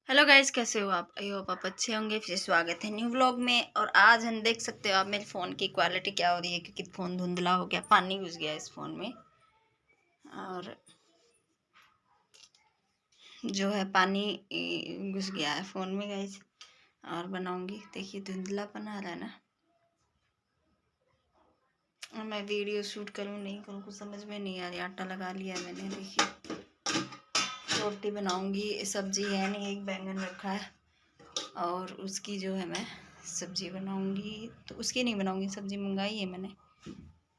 Hello guys, कैसे हो आप? आई होप आप अच्छे होंगे। फिर स्वागत है न्यू व्लॉग में। और आज हम देख सकते हो आप मेरे फ़ोन की क्वालिटी क्या हो रही है, क्योंकि फ़ोन धुंधला हो गया, पानी घुस गया इस फ़ोन में। और जो है पानी घुस गया है फ़ोन में गाइस। और बनाऊंगी, देखिए धुंधलापन आ रहा है ना। और मैं वीडियो शूट करूँ नहीं करूँ कुछ समझ में नहीं आ रही। आटा लगा लिया मैंने, देखिए रोटी बनाऊंगी। सब्जी है नहीं, एक बैंगन रखा है और उसकी जो है मैं सब्जी बनाऊंगी। तो उसकी नहीं बनाऊंगी, सब्जी मंगाई है मैंने।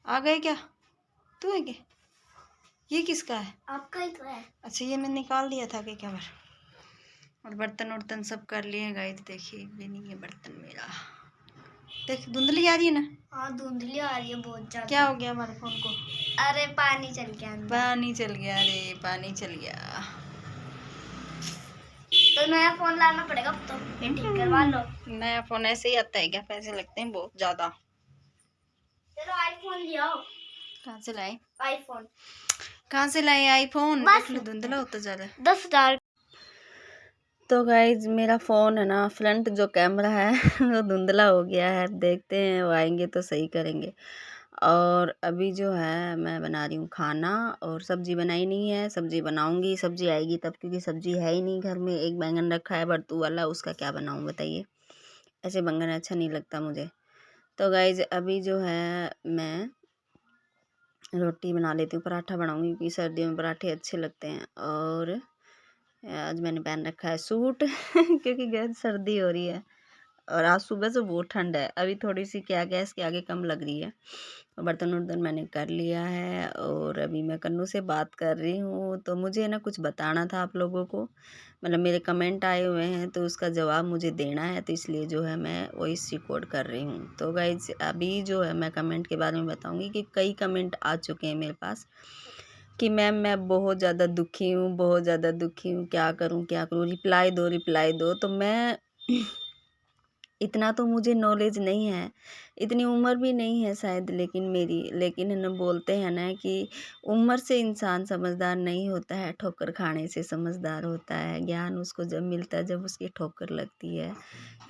आ गए क्या? तू है क्या? ये किसका है? आपका ही तो है। अच्छा, ये मैंने निकाल दिया था कि क्या बार। और बर्तन वर्तन सब कर लिए गाइस। देखिए ये नहीं है बर्तन मेरा। देख धुंधली आ रही है ना। हाँ, धुंधली आ रही है बहुत ज्यादा। क्या हो गया हमारे फोन को? अरे पानी चल गया अंदर। पानी चल गया, अरे पानी चल गया। तो नया फोन लाना पड़ेगा अब तो, ये ठीक करवा लो। नया फोन ऐसे ही आता है क्या? पैसे लगते हैं बहुत ज्यादा। चलो आईफोन ले आओ। कहाँ से लाए? आईफोन कहाँ से लाए आईफोन? बस देख लो धुंधला होता जा रहा है। 10,000। तो गाइज मेरा फ़ोन है ना, फ्रंट जो कैमरा है वो धुंधला हो गया है। देखते हैं वो आएंगे तो सही करेंगे। और अभी जो है मैं बना रही हूँ खाना, और सब्ज़ी बनाई नहीं है। सब्ज़ी बनाऊंगी, सब्ज़ी आएगी तब, क्योंकि सब्ज़ी है ही नहीं घर में। एक बैंगन रखा है भरतू वाला, उसका क्या बनाऊँ बताइए। ऐसे बैंगन अच्छा नहीं लगता मुझे। तो गाइज अभी जो है मैं रोटी बना लेती हूँ, पराठा बनाऊंगी, क्योंकि सर्दियों में पराठे अच्छे लगते हैं। और आज मैंने पहन रखा है सूट क्योंकि गैस सर्दी हो रही है। और आज सुबह से बहुत ठंड है। अभी थोड़ी सी क्या गैस के आगे कम लग रही है। और बर्तन वर्तन मैंने कर लिया है, और अभी मैं कन्नू से बात कर रही हूँ। तो मुझे ना कुछ बताना था आप लोगों को, मतलब मेरे कमेंट आए हुए हैं तो उसका जवाब मुझे देना है। तो इसलिए जो है मैं वॉइस रिकॉर्ड कर रही हूँ। तो गाइज अभी जो है मैं कमेंट के बारे में बताऊँगी कि कई कमेंट आ चुके हैं मेरे पास कि मैम मैं बहुत ज़्यादा दुखी हूँ, बहुत ज़्यादा दुखी हूँ, क्या करूँ, रिप्लाई दो, रिप्लाई दो। तो मैं इतना तो मुझे नॉलेज नहीं है, इतनी उम्र भी नहीं है शायद, लेकिन है ना, बोलते हैं ना कि उम्र से इंसान समझदार नहीं होता है, ठोकर खाने से समझदार होता है। ज्ञान उसको जब मिलता है जब उसकी ठोकर लगती है।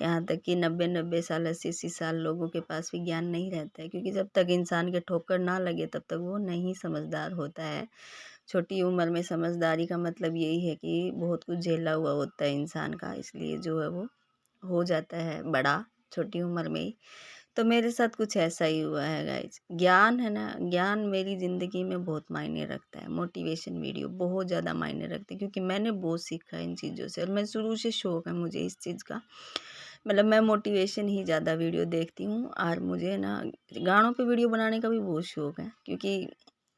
यहाँ तक कि 90-90 साल, 80-80 साल लोगों के पास भी ज्ञान नहीं रहता है, क्योंकि जब तक इंसान के ठोकर ना लगे तब तक वो नहीं समझदार होता है। छोटी उम्र में समझदारी का मतलब यही है कि बहुत कुछ झेला हुआ होता है इंसान का, इसलिए जो है वो हो जाता है बड़ा छोटी उम्र में ही। तो मेरे साथ कुछ ऐसा ही हुआ है गाइज। ज्ञान है ना, ज्ञान मेरी ज़िंदगी में बहुत मायने रखता है। मोटिवेशन वीडियो बहुत ज़्यादा मायने रखते हैं, क्योंकि मैंने बहुत सीखा है इन चीज़ों से। और मैं शुरू से शौक़ है मुझे इस चीज़ का, मतलब मैं मोटिवेशन ही ज़्यादा वीडियो देखती हूँ। और मुझे ना गानों पे वीडियो बनाने का भी बहुत शौक़ है, क्योंकि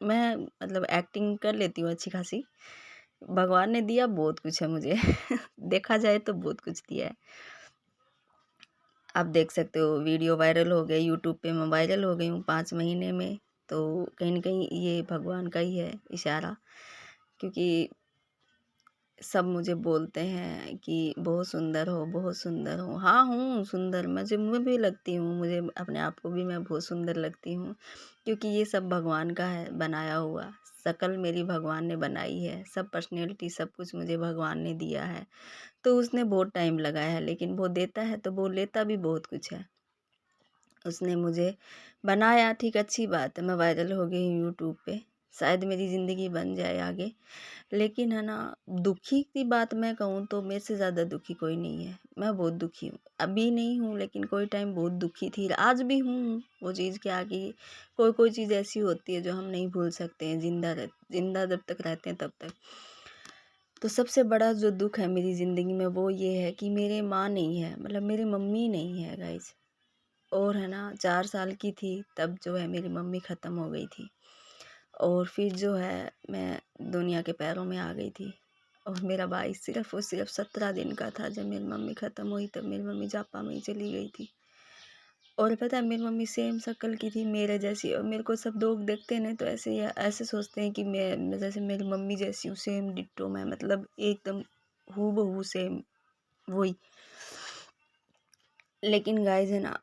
मैं मतलब एक्टिंग कर लेती हूँ अच्छी खासी। भगवान ने दिया बहुत कुछ है मुझे देखा जाए तो बहुत कुछ दिया है। आप देख सकते हो वीडियो वायरल हो गए, यूट्यूब पे मैं वायरल हो गई हूँ 5 महीने में। तो कहीं न कहीं ये भगवान का ही है इशारा, क्योंकि सब मुझे बोलते हैं कि बहुत सुंदर हो, बहुत सुंदर हो। हाँ, हूँ सुंदर, मैं भी लगती हूँ, मुझे अपने आप को भी मैं बहुत सुंदर लगती हूँ, क्योंकि ये सब भगवान का है बनाया हुआ। शकल मेरी भगवान ने बनाई है, सब पर्सनैलिटी सब कुछ मुझे भगवान ने दिया है। तो उसने बहुत टाइम लगाया है, लेकिन वो देता है तो वो लेता भी बहुत कुछ है। उसने मुझे बनाया, ठीक, अच्छी बात है, मैं वायरल हो गई हूँ यूट्यूब पे, शायद मेरी ज़िंदगी बन जाए आगे। लेकिन है ना, दुखी की बात मैं कहूँ तो मेरे से ज़्यादा दुखी कोई नहीं है। मैं बहुत दुखी हूँ, अभी नहीं हूँ, लेकिन कोई टाइम बहुत दुखी थी, आज भी हूँ। वो चीज़ क्या कि कोई चीज़ ऐसी होती है जो हम नहीं भूल सकते हैं, ज़िंदा जब तक रहते हैं तब तक। तो सबसे बड़ा जो दुख है मेरी ज़िंदगी में वो ये है कि मेरी माँ नहीं है, मतलब मेरी मम्मी नहीं है गाइस। और है ना, 4 साल की थी तब जो है मेरी मम्मी ख़त्म हो गई थी। और फिर जो है मैं दुनिया के पैरों में आ गई थी। और मेरा भाई सिर्फ़ और सिर्फ 17 दिन का था जब मेरी मम्मी ख़त्म हुई, तब मेरी मम्मी जापा में ही चली गई थी। और पता है मेरी मम्मी सेम शक्ल की थी मेरे जैसी, और मेरे को सब लोग देखते हैं ना तो ऐसे सोचते हैं कि मैं जैसे मेरी मम्मी जैसी हूँ, सेम डिट्टो मैं, मतलब एकदम हूबहू सेम वही। लेकिन गाइस है ना,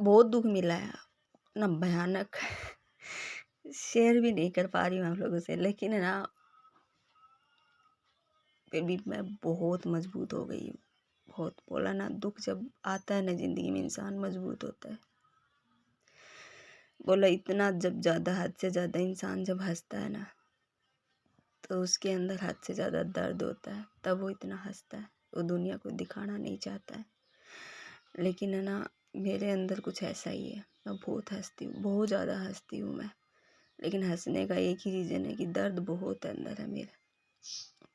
बहुत दुःख मिला है ना, भयानक शेयर भी नहीं कर पा रही हूँ आप लोगों से। लेकिन है ना, फिर भी मैं बहुत मजबूत हो गई हूँ। बहुत बोला ना, दुख जब आता है ना ज़िंदगी में इंसान मजबूत होता है। बोला इतना जब ज़्यादा हद से ज़्यादा इंसान जब हंसता है ना, तो उसके अंदर हद से ज़्यादा दर्द होता है, तब वो इतना हंसता है। वो दुनिया को दिखाना नहीं चाहता है, लेकिन है ना, मेरे अंदर कुछ ऐसा ही है। मैं बहुत हंसती हूँ, बहुत ज़्यादा हंसती हूँ मैं। लेकिन हंसने का एक ही रीज़न है कि दर्द बहुत अंदर है मेरे।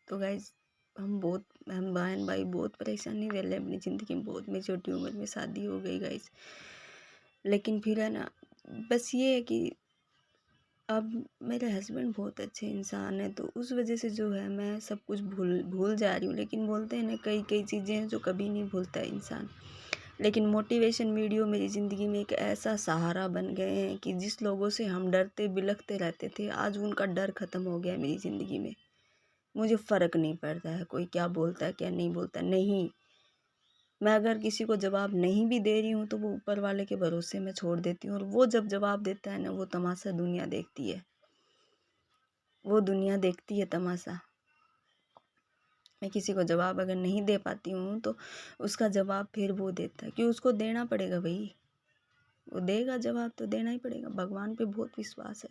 तो गाइज हम बहन भाई बहुत परेशानी झेल रहे हैं अपनी ज़िंदगी में। बहुत मेरी छोटी उम्र में शादी हो गई गाइज। लेकिन फिर है ना, बस ये है कि अब मेरे हस्बैंड बहुत अच्छे इंसान हैं, तो उस वजह से जो है मैं सब कुछ भूल भूल जा रही हूँ। लेकिन बोलते हैं ना, कई कई चीज़ें हैं जो कभी नहीं भूलता इंसान। लेकिन मोटिवेशन वीडियो मेरी ज़िंदगी में एक ऐसा सहारा बन गए हैं कि जिस लोगों से हम डरते बिलखते रहते थे, आज उनका डर ख़त्म हो गया है मेरी ज़िंदगी में। मुझे फ़र्क नहीं पड़ता है कोई क्या बोलता है क्या नहीं बोलता, नहीं। मैं अगर किसी को जवाब नहीं भी दे रही हूँ तो वो ऊपर वाले के भरोसे में छोड़ देती हूँ। और वो जब जवाब देता है ना, वो तमाशा दुनिया देखती है, वो दुनिया देखती है तमाशा। मैं किसी को जवाब अगर नहीं दे पाती हूँ तो उसका जवाब फिर वो देता है, क्यों उसको देना पड़ेगा भाई, वो देगा जवाब तो देना ही पड़ेगा। भगवान पे बहुत विश्वास है।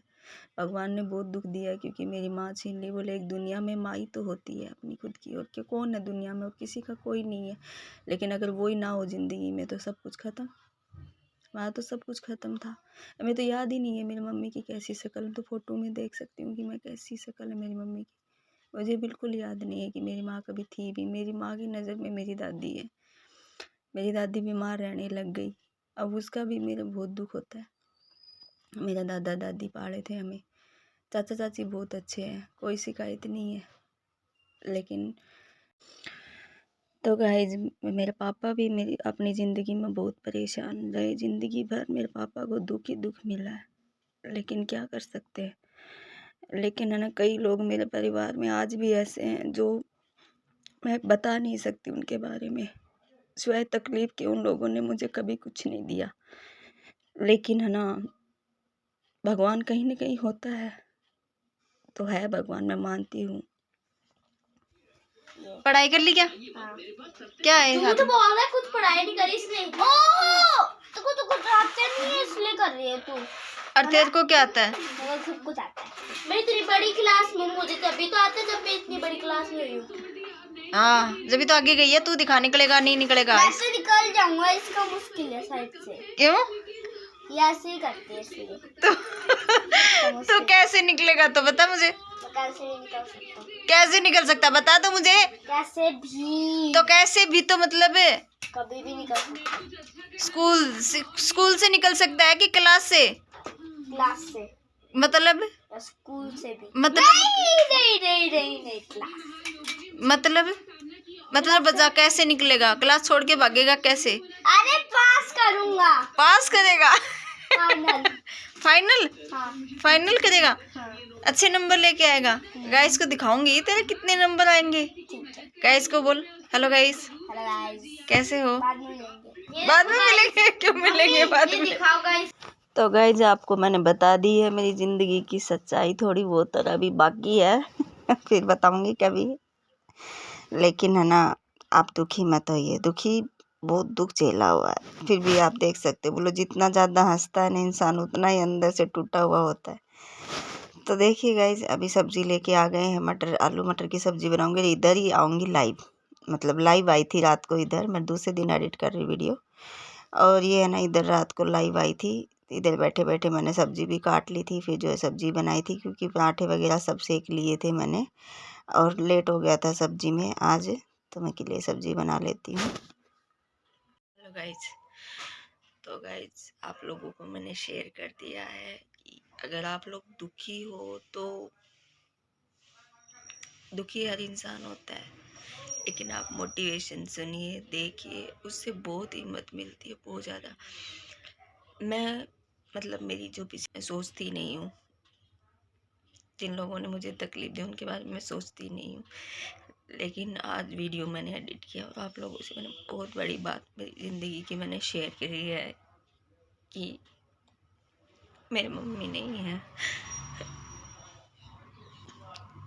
भगवान ने बहुत दुख दिया है क्योंकि मेरी माँ छीन ली। बोले एक दुनिया में माँ ही तो होती है अपनी खुद की, और क्या कौन है दुनिया में, और किसी का कोई नहीं है। लेकिन अगर वही ना हो ज़िंदगी में तो सब कुछ ख़त्म। वहाँ तो सब कुछ ख़त्म था। हमें तो याद ही नहीं है मेरी मम्मी की कैसी शक्ल। तो फ़ोटो में देख सकती हूँ कि मैं कैसी शक्ल है मेरी मम्मी की। मुझे बिल्कुल याद नहीं है कि मेरी माँ कभी थी भी। मेरी माँ की नज़र में मेरी दादी है। मेरी दादी बीमार रहने लग गई, अब उसका भी मेरा बहुत दुख होता है। मेरा दादा दादी पाले थे हमें। चाचा चाची बहुत अच्छे हैं, कोई शिकायत नहीं है। लेकिन तो गाइज मेरे पापा भी मेरी अपनी ज़िंदगी में बहुत परेशान रहे। ज़िंदगी भर मेरे पापा को दुख ही दुख मिला है, लेकिन क्या कर सकते हैं। लेकिन है ना, कई लोग मेरे परिवार में आज भी ऐसे हैं जो मैं बता नहीं सकती उनके बारे में। सिवाय तकलीफ़ के उन लोगों ने मुझे कभी कुछ नहीं दिया। लेकिन है ना, भगवान कहीं न कहीं होता है, तो है भगवान, मैं मानती हूँ। पढ़ाई कर ली क्या? हाँ। क्या है तू हाथ तो में? बोल रहा है कुछ पढ़ाई नहीं करी इसने। ओ तो कुछ आता नहीं है इसलिए कर रही है तू। और तेरे को क्या आता है? मेरे सब कुछ आता है। मैं इतनी बड़ी क्लास में, मुझे तभी तो आता है जब मैं इतनी बड़ी क्लास में हुई हूँ। हाँ, जब भी तो आगे गई है तू, दिखा निकलेगा नहीं निकलेगा। मैं तो निकल जाऊंगा, इसका मुश्किल है साइड से। क्यों? ये ऐसे ही करती है इसलिए। तो कैसे निकलेगा तो बता मुझे। तो कैसे नहीं निकल सकता? कैसे निकल सकता बता तो मुझे। कैसे भी? तो कैसे भी तो मतलब है कभी भी निकल सकता। स्कूल से निकल सकता है कि क्लास से? क्लास से। मतलब या स्कूल से भी। मतलब नहीं क्लास। मतलब बता कैसे निकलेगा? क्लास छोड़ के भागेगा कैसे? अरे पास करूंगा। पास करेगा? फाइनल। फाइनल? हाँ। फाइनल करेगा? हाँ। अच्छे नंबर लेके आएगा। गाइस को दिखाऊंगी तेरे कितने नंबर आएंगे। गाइस को बोल हेलो गाइस। Hello guys. कैसे हो? बाद में मिलेंगे। बाद में मिलेंगे? क्यों मिलेंगे बाद में? दिखाओ गाइस। तो गाइज आपको मैंने बता दी है मेरी ज़िंदगी की सच्चाई, थोड़ी बहुत और अभी बाकी है फिर बताऊंगी कभी। लेकिन है ना, आप दुखी मत होइए। दुखी बहुत दुख झेला हुआ है, फिर भी आप देख सकते हो। बोलो जितना ज़्यादा हंसता है ना इंसान, उतना ही अंदर से टूटा हुआ होता है। तो देखिए गाइज, अभी सब्जी लेके आ गए हैं, मटर आलू मटर की सब्जी बनाऊंगी। इधर ही आऊँगी लाइव, मतलब लाइव आई थी रात को इधर। मैं दूसरे दिन एडिट कर रही वीडियो, और ये है ना, इधर रात को लाइव आई थी। इधर बैठे बैठे मैंने सब्जी भी काट ली थी, फिर जो है सब्जी बनाई थी, क्योंकि पराठे वगैरह सब सेक लिए थे मैंने, और लेट हो गया था सब्जी में आज, तो मैं के लिए सब्जी बना लेती हूँ। हेलो गाइज, तो गाइज आप लोगों को मैंने शेयर कर दिया है कि अगर आप लोग दुखी हो तो, दुखी हर इंसान होता है, लेकिन आप मोटिवेशन सुनिए, देखिए, उससे बहुत हिम्मत मिलती है, बहुत ज़्यादा। मैं मतलब मेरी जो पीछे सोचती नहीं हूँ, जिन लोगों ने मुझे तकलीफ दी उनके बारे में सोचती नहीं हूँ। लेकिन आज वीडियो मैंने एडिट किया और आप लोगों से मैंने बहुत बड़ी बात मेरी ज़िंदगी की मैंने शेयर करी है कि मेरी मम्मी नहीं है,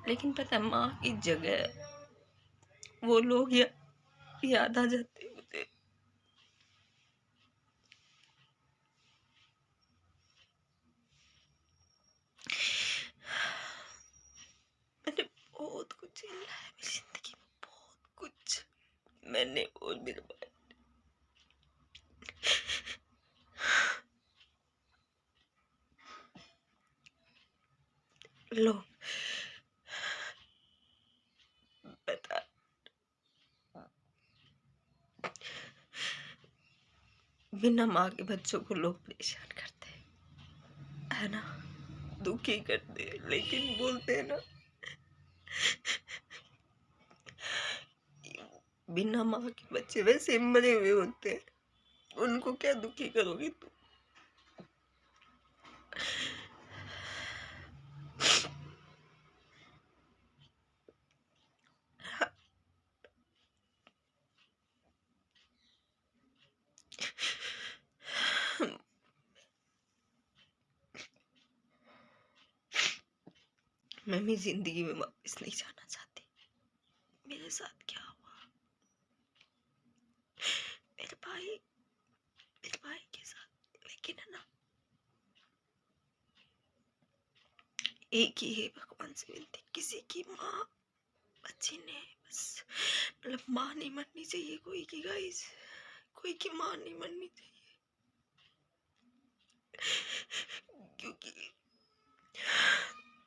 लेकिन पता है माँ की जगह वो लोग याद आ जाते हैं मुझे। मैंने बहुत कुछ झेला है मेरी जिंदगी में, बहुत कुछ। मैंने और मेरे भाई लोग बता बिना माँ के बच्चों को लोग परेशान करते है ना, दुखी करते हैं, लेकिन बोलते हैं ना बिना माँ के बच्चे वैसे मरे हुए होते हैं, उनको क्या दुखी करोगी तुम। मैं मेरी जिंदगी में वापस नहीं जाना चाहती। मेरे साथ क्या हुआ, मेरे भाई के साथ, लेकिन है ना, एक ही है भगवान से विनती, किसी की माँ बच्ची ने बस, मतलब माँ नहीं मरनी चाहिए कोई की गाइस, कोई की माँ नहीं मरनी चाहिए, क्योंकि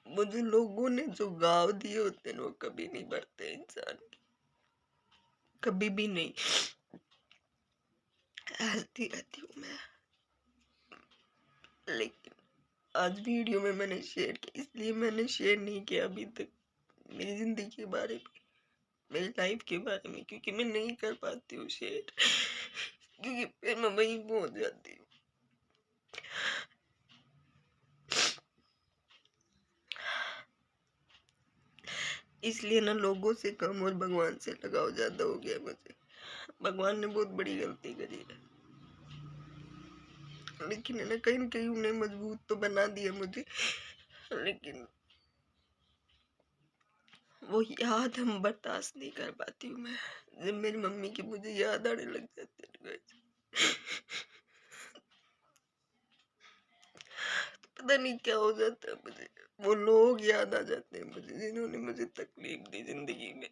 मुझे लोगों ने जो गाँव दिए होते हैं वो कभी नहीं भरते इंसान के, कभी भी नहीं। हंसती रहती हूँ मैं, लेकिन आज वीडियो में मैंने शेयर किया, इसलिए मैंने शेयर नहीं किया अभी तक मेरी जिंदगी के बारे में, मेरी लाइफ के बारे में, क्योंकि मैं नहीं कर पाती हूँ शेयर, क्योंकि फिर मैं वहीं पहुंच जाती हूँ। इसलिए ना लोगों से कम और भगवान से लगाव ज्यादा हो गया मुझे। भगवान ने बहुत बड़ी गलती करी है, लेकिन है ना कहीं उन्हें मजबूत तो बना दिया मुझे, लेकिन वो याद हम बर्दाश्त नहीं कर पाती हूँ मैं। जब मेरी मम्मी की मुझे याद आने लग जाती है तो पता नहीं क्या हो जाता है मुझे, वो लोग याद आ जाते हैं मुझे जिन्होंने मुझे तकलीफ दी जिंदगी में।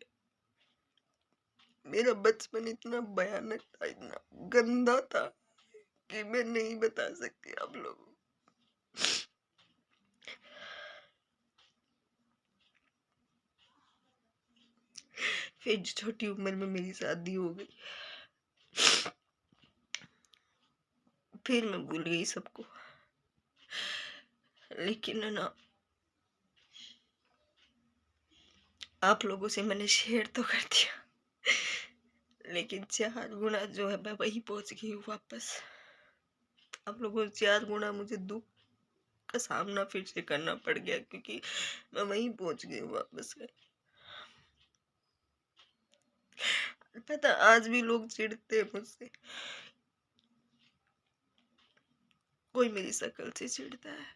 मेरा बचपन इतना भयानक था, इतना गंदा था कि मैं नहीं बता सकती आप लोगों। फिर छोटी उम्र में मेरी शादी हो गई, फिर मैं भूल गई सबको, लेकिन है ना आप लोगों से मैंने शेयर तो कर दिया, लेकिन 4 गुना जो है मैं वही पहुंच गई हूँ वापस। आप लोगों को 4 गुना मुझे दुख का सामना फिर से करना पड़ गया, क्योंकि मैं वहीं पहुंच गई हूँ वापस से। पता आज भी लोग चिढ़ते हैं मुझसे, कोई मेरी शक्ल से चिढ़ता है,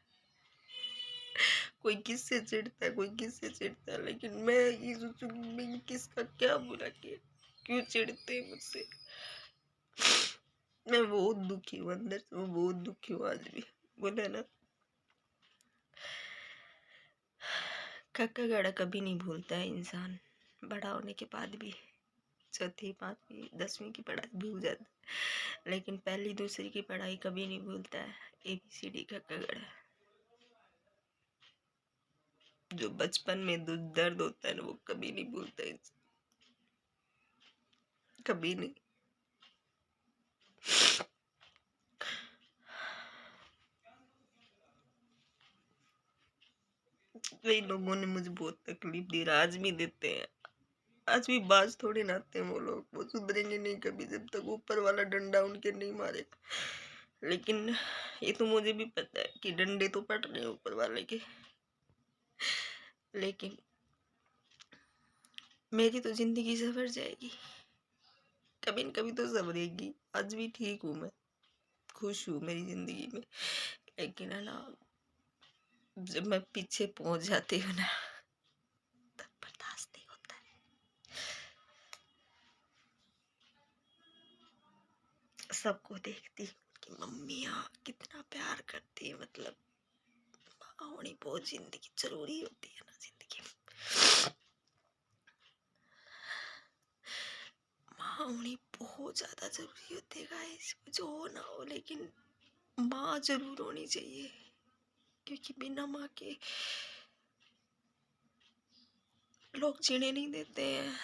कोई किससे चिढ़ता है, कोई किससे चिढ़ता है, लेकिन मैं ये सोचूं कि मैंने किसका क्या बुरा किया, क्यों चिढ़ते हैं मुझसे। मैं बहुत दुखी हूँ अंदर से, मैं बहुत दुखी हूँ आज भी। बोले ना कक्का गड़ा कभी नहीं भूलता है इंसान, बड़ा होने के बाद भी 4वीं 5वीं 10वीं की पढ़ाई भूल जाता है, लेकिन पहली दूसरी की पढ़ाई कभी नहीं भूलता है। ABCD कक्का गड़ा, जो बचपन में दर्द होता है ना वो कभी नहीं भूलता इंसान, कभी नहीं। कई लोगों ने मुझे बहुत तकलीफ दी, आज भी देते हैं, आज भी बाज थोड़ी ना आते हैं वो लोग, वो सुधरेंगे नहीं कभी जब तक ऊपर वाला डंडा उनके नहीं मारेगा। लेकिन ये तो मुझे भी पता है कि डंडे तो पड़ रहे हैं ऊपर वाले के, लेकिन मेरी तो जिंदगी सवर जाएगी, कभी न कभी तो सवरेगी। आज भी ठीक हूँ मैं, खुश हूँ मेरी जिंदगी में, लेकिन है ना जब मैं पीछे पहुंच जाती हूँ ना तब बर्दाश्त नहीं होता है। सबको देखती हूँ कि मम्मियाँ कितना प्यार करती है, मतलब माँ होनी बहुत जिंदगी जरूरी होती है ना जिंदगी में। माँ होनी बहुत ज्यादा जरूरी होती है गाइस, कुछ हो ना हो लेकिन माँ जरूर होनी चाहिए, क्योंकि बिना माँ के लोग जीने नहीं देते हैं।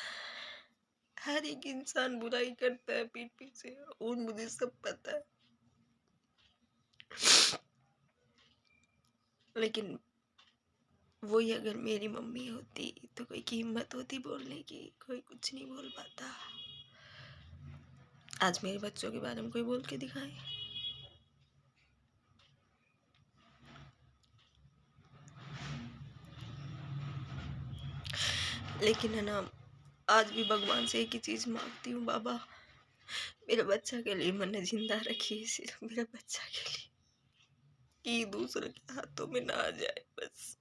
हर एक इंसान बुराई करता है पीठ पीछे, और मुझे सब पता है, लेकिन वही अगर मेरी मम्मी होती तो कोई कीमत होती बोलने की, कोई कुछ नहीं बोल पाता। आज मेरे बच्चों के बारे में कोई बोल के दिखाए। लेकिन है ना, आज भी भगवान से एक ही चीज मांगती हूँ, बाबा मेरे बच्चा के लिए मैंने जिंदा रखी है, सिर्फ मेरे बच्चा के लिए, कि दूसरों के हाथों में ना आ जाए बस।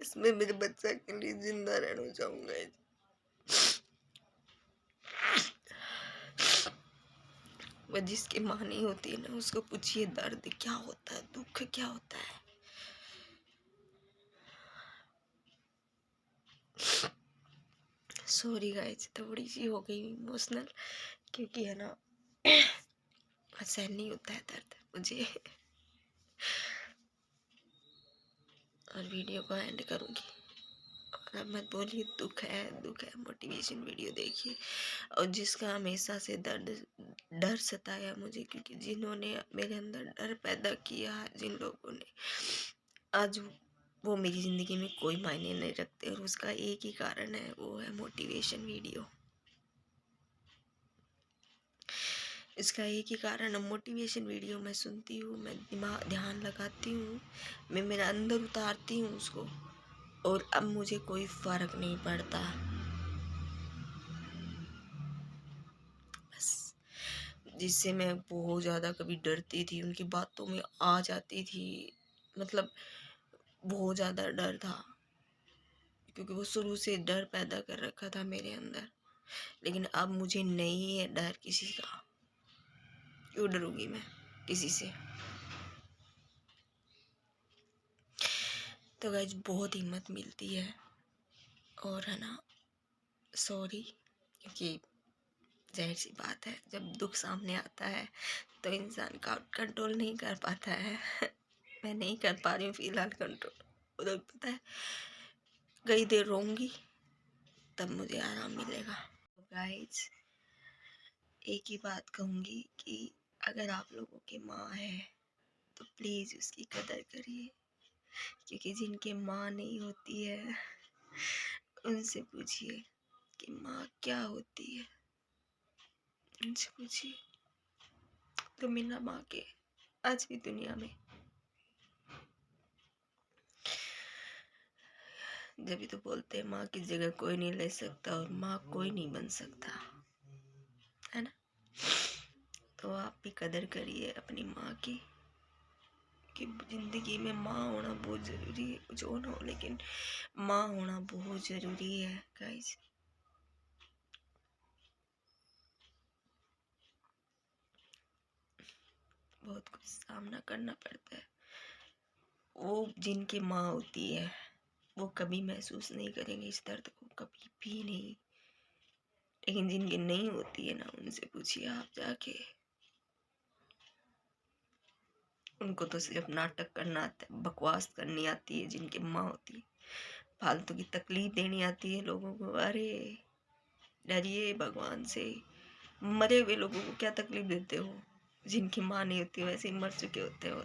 इसमें मेरे बच्चा के लिए जिंदा रहना चाहूंगा। वह जिसकी माँ नहीं होती है ना, उसको पूछिए दर्द क्या होता है, दुख क्या होता है। सॉरी गाइस, थोड़ी सी हो गई इमोशनल, क्योंकि है ना सहन नहीं होता है दर्द मुझे। और वीडियो को एंड करूँगी। और अब मत बोलिए दुख है दुख है, मोटिवेशन वीडियो देखिए। और जिसका हमेशा से डर सताया मुझे, क्योंकि जिन्होंने मेरे अंदर डर पैदा किया है, जिन लोगों ने, आज वो मेरी ज़िंदगी में कोई मायने नहीं रखते, और उसका एक ही कारण है, वो है मोटिवेशन वीडियो। इसका एक ही कारण है, मोटिवेशन वीडियो मैं सुनती हूँ, मैं दिमाग ध्यान लगाती हूँ, मैं मेरा अंदर उतारती हूँ उसको, और अब मुझे कोई फर्क नहीं पड़ता। बस जिससे मैं बहुत ज़्यादा कभी डरती थी, उनकी बातों में आ जाती थी, मतलब बहुत ज़्यादा डर था, क्योंकि वो शुरू से डर पैदा कर रखा था मेरे अंदर। लेकिन अब मुझे नहीं है डर किसी का, क्यों डरूंगी मैं किसी से। तो गाइस बहुत हिम्मत मिलती है, और है ना सॉरी, क्योंकि जाहिर सी बात है जब दुख सामने आता है तो इंसान का कंट्रोल नहीं कर पाता है। मैं नहीं कर पा रही हूँ फिलहाल कंट्रोल। उधर पता है कई देर रोऊंगी तब मुझे आराम मिलेगा। तो गाइस एक ही बात कहूँगी कि अगर आप लोगों की माँ है तो प्लीज़ उसकी कदर करिए, क्योंकि जिनकी माँ नहीं होती है उनसे पूछिए कि माँ क्या होती है, उनसे पूछिए। तो बिना माँ के आज की दुनिया में, जब तो बोलते हैं माँ की जगह कोई नहीं ले सकता और माँ कोई नहीं बन सकता, है ना। तो आप भी कदर करिए अपनी माँ की, कि जिंदगी में माँ होना बहुत ज़रूरी है, कुछ हो ना हो लेकिन माँ होना बहुत ज़रूरी है गाइस। बहुत कुछ सामना करना पड़ता है। वो जिनकी माँ होती है वो कभी महसूस नहीं करेंगे इस दर्द को, कभी भी नहीं। लेकिन जिनकी नहीं होती है ना, उनसे पूछिए आप जाके, उनको तो सिर्फ नाटक करना आता है, बकवास करनी आती है। जिनकी माँ होती है फालतू की तकलीफ देनी आती है लोगों को। अरे डरिए भगवान से, मरे हुए लोगों को क्या तकलीफ देते हो। जिनकी माँ नहीं होती वैसे ही मर चुके होते हो।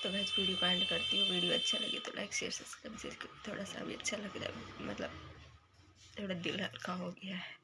तो मैं इस वीडियो को एंड करती हूँ। वीडियो अच्छा लगे तो लाइक शेयर सब्सक्राइब, थोड़ा सा भी अच्छा लग रहा है, मतलब थोड़ा दिल हल्का हो गया है।